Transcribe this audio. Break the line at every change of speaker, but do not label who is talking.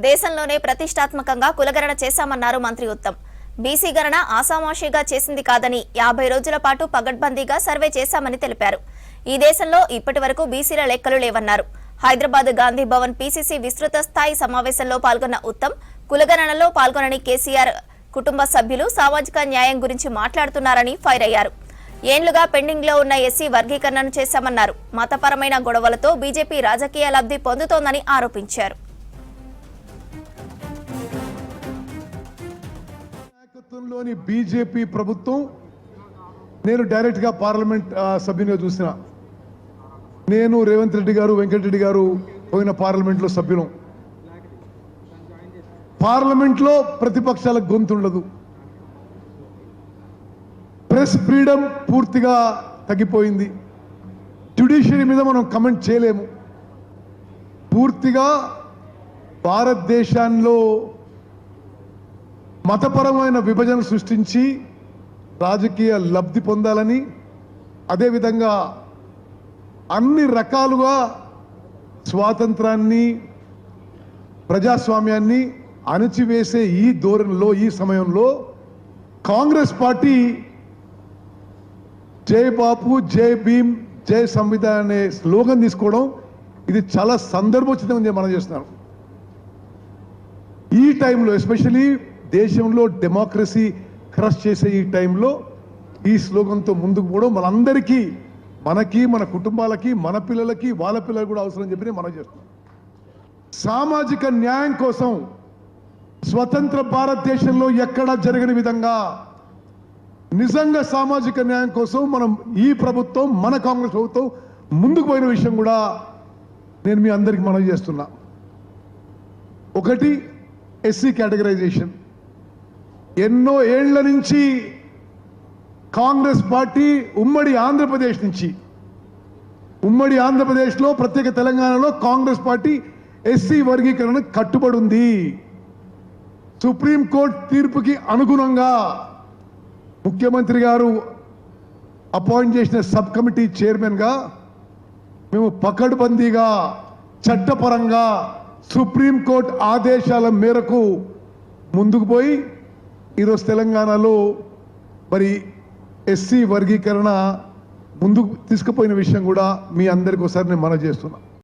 దేశంలోనే ప్రతిష్టాత్మకంగా కులగణన చేశామన్నారు మంత్రి ఉత్తమ్. బీసీ గణన ఆసామాషిగా చేసింది కాదని 50 రోజుల పాటు పగడ్బందీగా సర్వే చేశామని తెలిపారు. ఈ దేశంలో ఇప్పటివరకు బీసీల లెక్కలు లేవన్నారు. హైదరాబాద్ గాంధీ భవన్ పీసీసీ విస్తృత స్థాయి సమావేశంలో పాల్గొన్న ఉత్తమ్ కులగణనలో పాల్గొనని కేసీఆర్ కుటుంబ సభ్యులు సామాజిక న్యాయం గురించి మాట్లాడుతున్నారని ఫైర్ అయ్యారు. ఏండ్లుగా పెండింగ్ లో ఉన్న ఎస్సీ వర్గీకరణను చేశామన్నారు. మతపరమైన గొడవలతో బీజేపీ రాజకీయ లబ్ధి పొందుతోందని ఆరోపించారు.
నాయకత్వంలోని బీజేపీ ప్రభుత్వం నేను డైరెక్ట్ గా పార్లమెంట్ సభ్యునిగా చూసిన, నేను రేవంత్ రెడ్డి గారు వెంకటరెడ్డి గారు పోయిన పార్లమెంట్లో సభ్యులం. పార్లమెంట్లో ప్రతిపక్షాల గొంతు ఉండదు, ప్రెస్ ఫ్రీడమ్ పూర్తిగా తగ్గిపోయింది, జ్యుడిషియరీ మీద మనం కమెంట్ చేయలేము. పూర్తిగా భారతదేశంలో మతపరమైన విభజన సృష్టించి రాజకీయ లబ్ధి పొందాలని, అదేవిధంగా అన్ని రకాలుగా స్వాతంత్రాన్ని ప్రజాస్వామ్యాన్ని అణచివేసే ఈ ధోరణిలో ఈ సమయంలో కాంగ్రెస్ పార్టీ జై బాపు జై భీమ్ జై సంవిధాన్ అనే స్లోగన్ తీసుకోవడం ఇది చాలా సందర్భోచితంగా మనం చేస్తున్నాం. ఈ టైంలో ఎస్పెషలీ దేశంలో డెమోక్రసీ క్రష్ చేసే ఈ టైంలో ఈ స్లోగన్తో ముందుకు పోవడం మనందరికీ, మనకి, మన కుటుంబాలకి, మన పిల్లలకి, వాళ్ళ పిల్లలకు కూడా అవసరం చెప్పి మనం చేస్తున్నాం. సామాజిక న్యాయం కోసం స్వతంత్ర భారతదేశంలో ఎక్కడా జరగని విధంగా నిజంగా సామాజిక న్యాయం కోసం మనం ఈ ప్రభుత్వం, మన కాంగ్రెస్ ప్రభుత్వం ముందుకు పోయిన విషయం కూడా నేను మీ అందరికీ మనవి చేస్తున్నా. ఒకటి, ఎస్సీ కేటగరైజేషన్. ఎన్నో ఏళ్ల నుంచి కాంగ్రెస్ పార్టీ ఉమ్మడి ఆంధ్రప్రదేశ్లో ప్రత్యేక తెలంగాణలో కాంగ్రెస్ పార్టీ ఎస్సీ వర్గీకరణ కట్టుబడి ఉంది. సుప్రీంకోర్టు తీర్పుకి అనుగుణంగా ముఖ్యమంత్రి గారు అపాయింట్ చేసిన సబ్ కమిటీ చైర్మన్గా మేము పకడ్బందీగా చట్టపరంగా సుప్రీంకోర్టు ఆదేశాల మేరకు ముందుకు పోయి ఈరోజు తెలంగాణలో మరి ఎస్సీ వర్గీకరణ ముందుకు తీసుకుపోయిన విషయం కూడా మీ అందరికీ ఒకసారి నేను మనవి చేస్తున్నా.